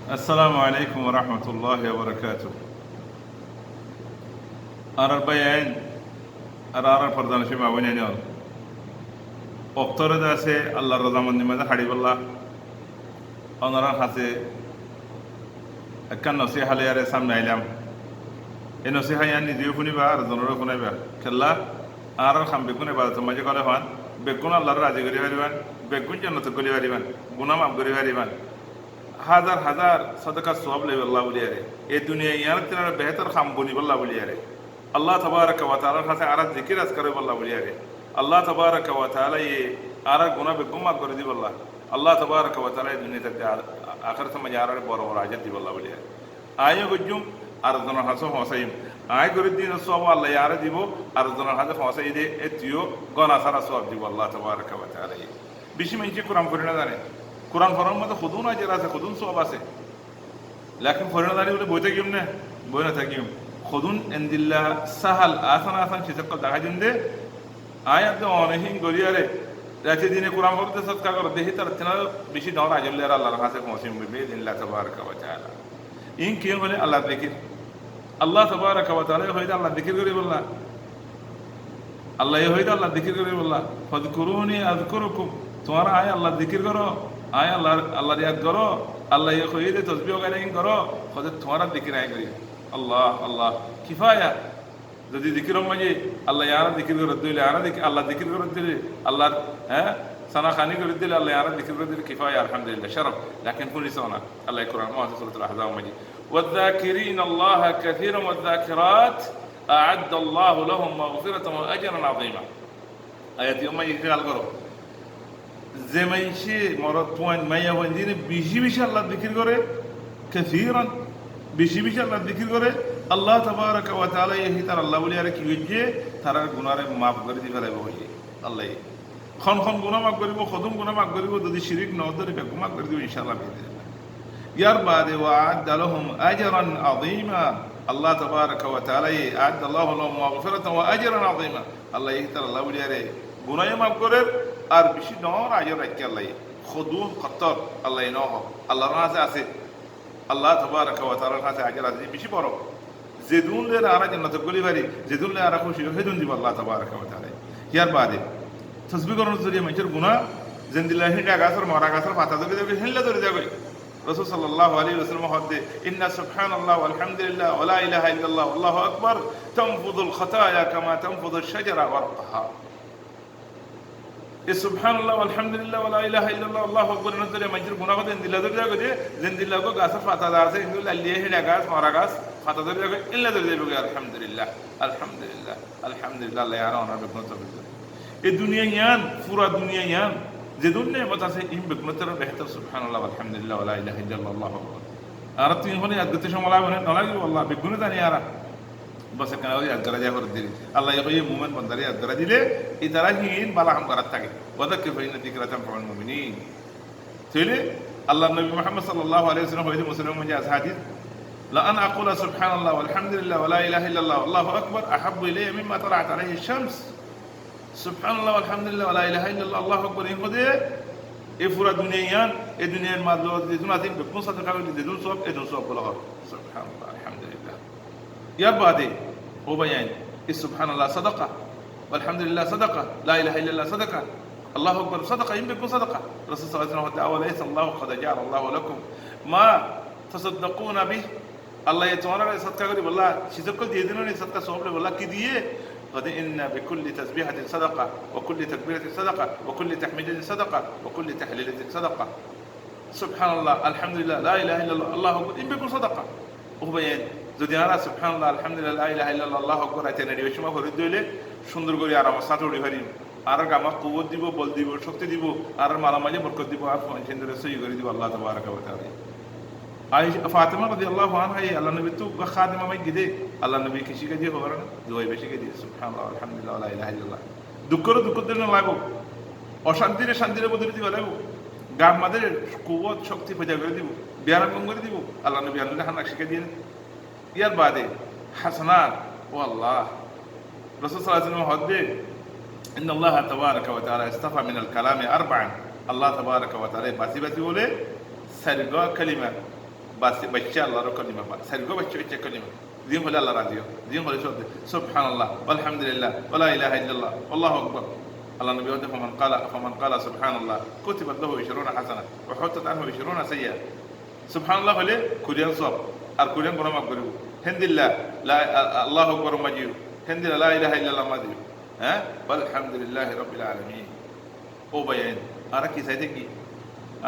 السلام عليكم ورحمة الله وبركاته. أنا البيان أنا فردان شيء ما بيني نال. أكتر داسة الله رضا من ماذا حريب الله. أنا ران حاسة كان نصيحة لي أرسام نايلام. النصيحة يعني ديوفني بار زنورو فني بار. كلا أنا خام بيكون بعد ثم جي قاله فان بيكون الله راضي غري غريبان بيكون جنة غري غريبان غنام أب غري غريبان হাজার হাজার সদকা সওয়াব লে আল্লাহ বলিয়ারে এই দুনিয়া ইয়ারতের বেহতর খাম বনি আল্লাহ বলিয়ারে আল্লাহ তাবারক ওয়া তাআলার কাছে আর জিকির আজ করে আল্লাহ বলিয়ারে আল্লাহ তাবারক ওয়া তাআলা এই আর গুনাহ বেকুম মাফ করে দিব আল্লাহ আল্লাহ তাবারক ওয়া তাআলা এই দুনিয়াতে আখিরাতে মাজারে বড় বড় আজাদ দিব আল্লাহ বলিয়ারে আয় গজুম আর জনের হাসো হসাইম আয় করে দিন সওয়াব আল্লাহ ইয়ারে দিব আর জনের হাসো হসাই দে এতিও গনা সারা সওয়াব দিব আল্লাহ তাবারক ওয়া তাআলা বেশি মানুষ কোরআন পড়ে না জানে কোরআন পড়ার মধ্যে খুদুন আজের আছে খুদুন সব আছে লেকিন ফরিনা দাঁড়িয়ে বলে বইতে গিয়ে না বই না থাকিম খুদুন এন্দিল্লা সাহাল আসান আসান সেসব দেখা দিন দে আয়াত অনেকহীন গরিয়ারে রাতে দিনে কোরআন পড়তে সৎকার করে দেখি তার তেনার বেশি দর আজলে আর আল্লাহর কাছে পৌঁছিম বিদিল্লাহ তাবারাকা ওয়া তাআলা ইন কি বলে আল্লাহ জিকির আল্লাহ তাবারাকা ওয়া তাআলা হইতে আল্লাহ জিকির করে বললা আল্লাহ হইতে আল্লাহ জিকির করে বললা ফাযকুরুনি আযকুরুকুম তোমারা আয় আল্লাহ জিকির করো আয় আল্লাহর ইয়াদ করো আল্লাহ ইয়ে কই দে তসবিহ গাইন করো খোদে তোমারা জিকির আয় করি আল্লাহ আল্লাহ কিফায়া যদি জিকির মাঝে আল্লাহ ইয়ারা জিকির করে দিলে আর আল্লাহ জিকির করে দিলে আল্লাহর হ্যাঁ সানা খানি করে দিলে আল্লাহ ইয়ারা জিকির করে দিলে কিফায়া আলহামদুলিল্লাহ শরফ লাকিন পুলিশ না আল্লাহ কোরআন মহাজ সূরাতুল আহজাব মাঝে ওয়াযাকিরিন আল্লাহ কাসীরান ওয়াযাকিরাত আ'আদ্দা আল্লাহু লাহুম মাগফিরাতান ওয়া আজরান আযীমা আয়াতি মাঝে খেয়াল করো যে মাইসে মরদ পয়েন্ট মাইয়া বন্দিনে বেশি বেশি আল্লাহ জিকির করে কাসীরান বেশি বেশি আল্লাহ জিকির করে আল্লাহ তাবারাকা ওয়া তাআলা এই তার আল্লাহ বলি আর কি হইছে তারার গুনাহরে maaf করে দি ফেলাইব হইছে আল্লাহ খন খন গুনাহ maaf করিব খদম গুনাহ maaf করিব যদি শিরক না ধরে বে maaf করে দিব ইনশাআল্লাহ বিদিল্লাহ ইয়ার বাদে ওয়া'আদ্দা লাহুম আজরান আযীমা আল্লাহ তাবারাকা ওয়া তাআলা আ'আদ্দা আল্লাহু লাহুম মাগফিরাতান ওয়া আজরান আযীমা আল্লাহ এই তার আল্লাহ বলি আর গুনাহ maaf করে আর বেশি নর আজর রাখতে আল্লাহ খুদুন কতর আল্লাহ নহ আল্লাহর কাছে আছে আল্লাহ তাবারাকা ওয়া তাআলার কাছে আজর আছে বেশি বড় যেদুন লে আর জান্নাত গলি বাড়ি যেদুন লে আর খুশি হেদুন দিব আল্লাহ তাবারাকা ওয়া তাআলা ইয়ার বাদে তাসবিহ করার জন্য মানুষের গুনাহ জিন্দিল্লাহ হিডা গাছর মারা গাছর পাতা ধরে যাবে হিল্লা ধরে যাবে রাসূল সাল্লাল্লাহু আলাইহি ওয়াসাল্লাম হদে ইন্না সুবহানাল্লাহ ওয়ালহামদুলিল্লাহ ওয়া লা ইলাহা ইল্লাল্লাহ আল্লাহু আকবার তানফুদুল খাতায়া কামা তানফুদুশ শাজারা ওয়ারকাহা সুবহানাল্লাহ আলহামদুলিল্লাহ ওয়া লা ইলাহা ইল্লাল্লাহ আল্লাহু আকবার নজরে মাইজুর গুনাহ দেন দিল্লা ধরে যাবে জিন্দিল্লাহ কো গাছর পাতা আছে ইন্দু লালিয়ে হিডা গাছ মারা গাছ পাতা ধরে যাবে ইল্লা ধরে যাবে আলহামদুলিল্লাহ আলহামদুলিল্লাহ আলহামদুলিল্লাহ আল্লাহ আর ওনার বেকুনত এই দুনিয়া ইয়ান পুরা দুনিয়া ইয়ান যে দুনিয়া মত আছে ইম বেকুনতর বেহতর সুবহানাল্লাহ আলহামদুলিল্লাহ ওয়া লা ইলাহা ইল্লাল্লাহ আল্লাহু আকবার আর তুমি হলে আদতে সমলা বনে নলাগি আল্লাহ বেকুন জানি আর বসে কেন ওই আদরা যা করে দিলি আল্লাহ এই মুমিন বান্দারে আদরা দিলে এই তারা হিন বালা হাম করাত থাকে ওয়াদাক্কির ফাইন যিকরাতান ফাউল মুমিনিন তাইলে আল্লাহ নবী মুহাম্মদ সাল্লাল্লাহু আলাইহি ওয়াসাল্লাম হইতে মুসলিম মধ্যে আছে হাদিস লা আন আকুলা সুবহানাল্লাহ ওয়ালহামদুলিল্লাহ ওয়া লা ইলাহা ইল্লাল্লাহ আল্লাহু আকবার আহাব্বু ইলাইয়া মিম্মা তালাত আলাইহি আশ-শামস সুবহানাল্লাহ ওয়ালহামদুলিল্লাহ ওয়া লা ইলাহা ইল্লাল্লাহ আল্লাহু আকবার এই মধ্যে এই পুরা দুনিয়ান এই দুনিয়ার মাঝে যেদুন আদিন বেকুন সাথে কাগজ যেদুন সব বলা হয় সুবহানাল্লাহ আলহামদুলিল্লাহ ইয়ার বাদে ও বায়ান সুবহানাল্লাহ সাদাকা والحمدلله صدقه لا اله الا الله صدقه الله اكبر صدقه يمكن صدقه رسول صلى الله عليه وسلم وليس الله قد جعل الله لكم ما تصدقون به الله يتوانا صدقه করি বলা সিজক দিয়ে দিন না صدقه সব বলা কি দিয়ে قد ان بكل تسبيحه صدقه وكل تكبيره صدقه وكل تحميده صدقه وكل تهليله صدقه سبحان الله الحمد لله لا اله الا الله الله اكبر يمكن صدقه وبين যদি আমরা সুবহানাল্লাহ আলহামদুলিল্লাহ লা ইলাহা ইল্লাল্লাহ আল্লাহু আকবার আইতে নেড়ি সময় করে দিলে সুন্দর করে আর আমার সাথে উড়ি পারি আর গামা কুবত দিব বল দিব শক্তি দিব আর মালামালি বরকত দিব আর সুন্দর সই করে দিব আল্লাহ তাবারাকা ওয়া তাআলা ফাতিমা রাদিয়াল্লাহু আনহা আল্লাহ নবী তো খাদিমা মাই গিদে আল্লাহ নবী কিসি কে দিয়ে খবর না দুই বেশি কে দিয়ে সুবহানাল্লাহ আলহামদুলিল্লাহ লা ইলাহা ইল্লাল্লাহ দুঃখ দিন লাগো শান্তিরে বদলে দিব লাগো গাম মাদের কুবত শক্তি পয়দা করে দিব বিয়ারাম করে দিব আল্লাহ নবী আল্লাহ হানা শিখে দিয়ে ইয়ার বাদে হাসানাত ও আল্লাহ রাসূল সাল্লাল্লাহু আলাইহি ওয়াসাল্লাম হদে ইন্না আল্লাহ তাবারাকা ওয়া তাআলা ইস্তাফা মিনাল কালামি আরবা'আন আল্লাহ তাবারাকা ওয়া তাআলা বাতি বলে সারগা কালিমা বাচ্চা আল্লাহর কলিমা বা সারিগো বাচ্চা কলিমা জিম হলে আল্লাহ রাজিও জিম হলে সব সুবহানাল্লাহ আলহামদুলিল্লাহ ওয়ালা ইলাহা ইল্লাল্লাহ আল্লাহু আকবার আল্লাহ নবী বলেন ফামান কালা সুবহানাল্লাহ কুতিবাত লাহু 20 হাসানাহ ওয়া হুত্তাত আনহু 20 সাইয়্যা সুবহানাল্লাহ হলে কুরিয়ান সব আর কুরিয়ান গুনাহ মাফ করিব হিন্দিল্লাহ লা আল্লাহু আকবার মাজিউ হিন্দিল্লাহ লা ইলাহা ইল্লাল্লাহ মাজিউ হ্যাঁ আলহামদুলিল্লাহি রাব্বিল আলামিন ও ভাইয়েন আর কি চাইতে কি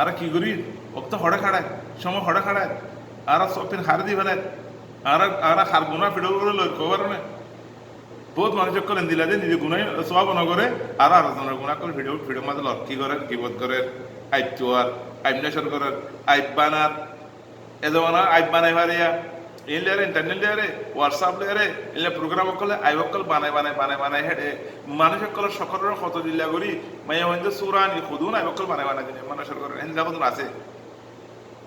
আর কি করি অক্ত হড়ে খাড়ায় সময় হড়ে খাড়ায় আর সপিন হার দি ফেলে আর হার গুণা ফিডো করে লই খবর না বহুত মানুষ করেন দিলা যে নিজে গুণাই সব নগরে আর জনের গুণা করে ভিডিও মাঝে লক্ষ্য করে কিবোধ করে আইপ চোয়ার আইপ নেশর করার আইপ বানার এ জমানা আইপ বানাই মারিয়া এই লেয়ারে ইন্টারনেট লেয়ারে হোয়াটসঅ্যাপ লেয়ারে এলে প্রোগ্রাম করলে আইব কল বানাই হেডে মানুষ কল সকলের কত দিল্লা করি মাইয়া হইতে সুরানি খুদুন আইব কল বানাই দিনে মানুষের করে হিন্দা খুদুন আছে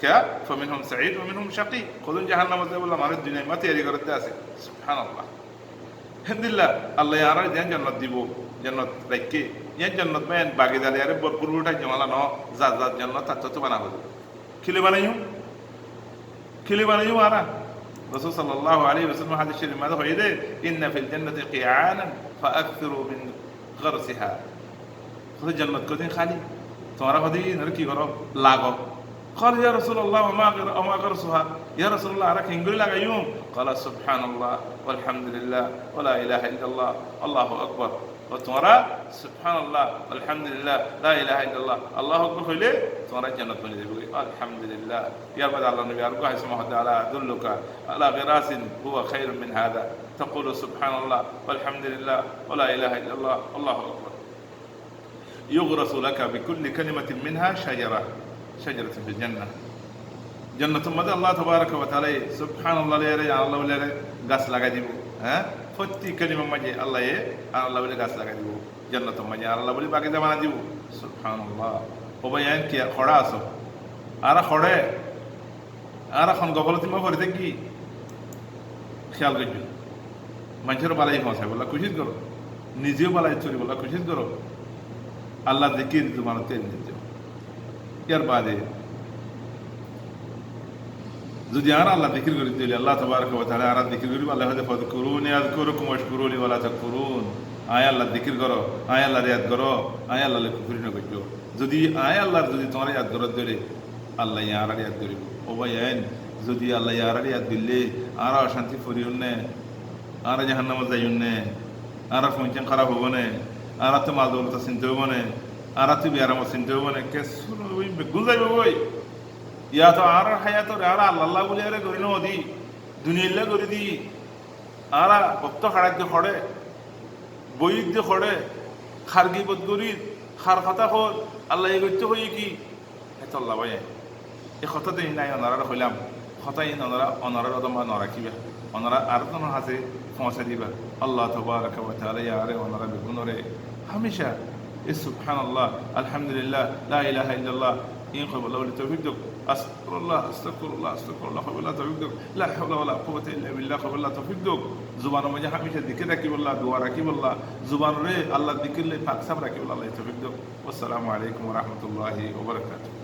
क्या फमिनहुम सईद वमिनहुम शकी खुदुन जहन्नम में बोला हमारे दुनिया में तैयारी करते আছে সুবহানাল্লাহ হিন্দিল্লাহ আল্লাহ আর জান্নাত দিব জান্নাত রাখকে এই জান্নাত में भागीदारी আরে ভরপুর উঠাই জমালা ন জাত জান্নাত তো বানাবো খিলে বানাইও আরা রাসূল সাল্লাল্লাহু আলাইহি ওয়াসাল্লাম হাদিস শরীফ में হয়ে দে ইন্না ফিল জান্নাতি qi'anan ফাআকথিরু মিন গরসিহা খুদ জান্নাত কোদিন খালি তোমরা কোদিন আর কি করো লাগো قال يا رسول الله وما غرسها يا رسول الله أراك ينقل لك يوم قال سبحان الله والحمد لله ولا إله إلا الله الله أكبر وتمرى سبحان الله والحمد لله لا إله إلا الله الله أكبر خليه تمرى جنة من ذي الحمد لله يا بدر الله النبي أرجوه اسمه تعالى أدلك على غراس هو خير من هذا تقول سبحان الله والحمد لله ولا إله إلا الله الله أكبر يغرس لك بكل كلمة منها شجرة في الجنة جنة مدى الله تبارك وتعالى سبحان الله ليري الله ليري গাছ লাগা দিব হ্যাঁ প্রতি কালিমা মাঝে আল্লাহ আল্লাহ বলে গাছ লাগা দিব জান্নাত মাঝে আল্লাহ বলে বাগিচা বানা দিব সুবহানাল্লাহ ও ভাই আন কি খড়া আছো আর খড়ে আর এখন গফলতি মা করে দেখি খেয়াল করবে মানুষের বালাই পৌঁছায় বলা খুশি করো নিজেও বালাই চুরি বলা খুশি করো আল্লাহ জিকির তোমার তেল নিতে ইয়ার বাদে যদি আর আল্লাহ জিকির করি দিলে আল্লাহ তাবারক ওয়া তাআলা আর জিকির করি আল্লাহ হযে ফাযকুরুনি আযকুরুকুম ওয়াশকুরুনি ওয়ালা তাকফুরুন আয় আল্লাহ জিকির করো আয় আল্লাহ ইয়াদ করো আয় আল্লাহ কুফরি না করো যদি আয় আল্লাহ যদি তোমার ইয়াদ করো দিলে আল্লাহ ইয়ার ইয়াদ করিব ও ভাই আইন যদি আল্লাহ ইয়ার ইয়াদ দিলে আর অশান্তি ফরিউন নে আর জাহান্নামে যাইউন নে আর ফঞ্চন খারাপ হবো নে আর তো মাল দৌলত চিন্তা হবো নে আর তুই বিয়ারাম চিন্তা হবো না কে ওই বেগুন যাইব বই ইয়া তো আর হায়াত আর আল্লাহ বলে আরে করি না দি দুনিয়াল্লা করে দি আর ভক্ত খাড়াক দিয়ে খড়ে বই দিয়ে খড়ে খারগি বোধ করি খার কথা হল আল্লাহ এই করতে হই কি এত আল্লাহ ভাই এই কথা তো নাই অনারা হইলাম কথা অনারা অনারার অদমা নরাখিবা অনারা আর তোমার হাতে পৌঁছে দিবা আল্লাহ তাবারাক ওয়া তাআলা আরে অনারা বেগুনরে হামেশা سبحان الله الحمد لله لا إله إلا الله إن خير الله لتوفيقك أستغفر الله ولا توفيقك لا حول ولا قوة إلا بالله ولا توفيقك زبان مجا همیشه ذکر رکھی والله دعا رکھی والله زبان رے الله ذکر لے پاک سب رکھی والله توفیق والسلام علیکم ورحمۃ اللہ وبرکاتہ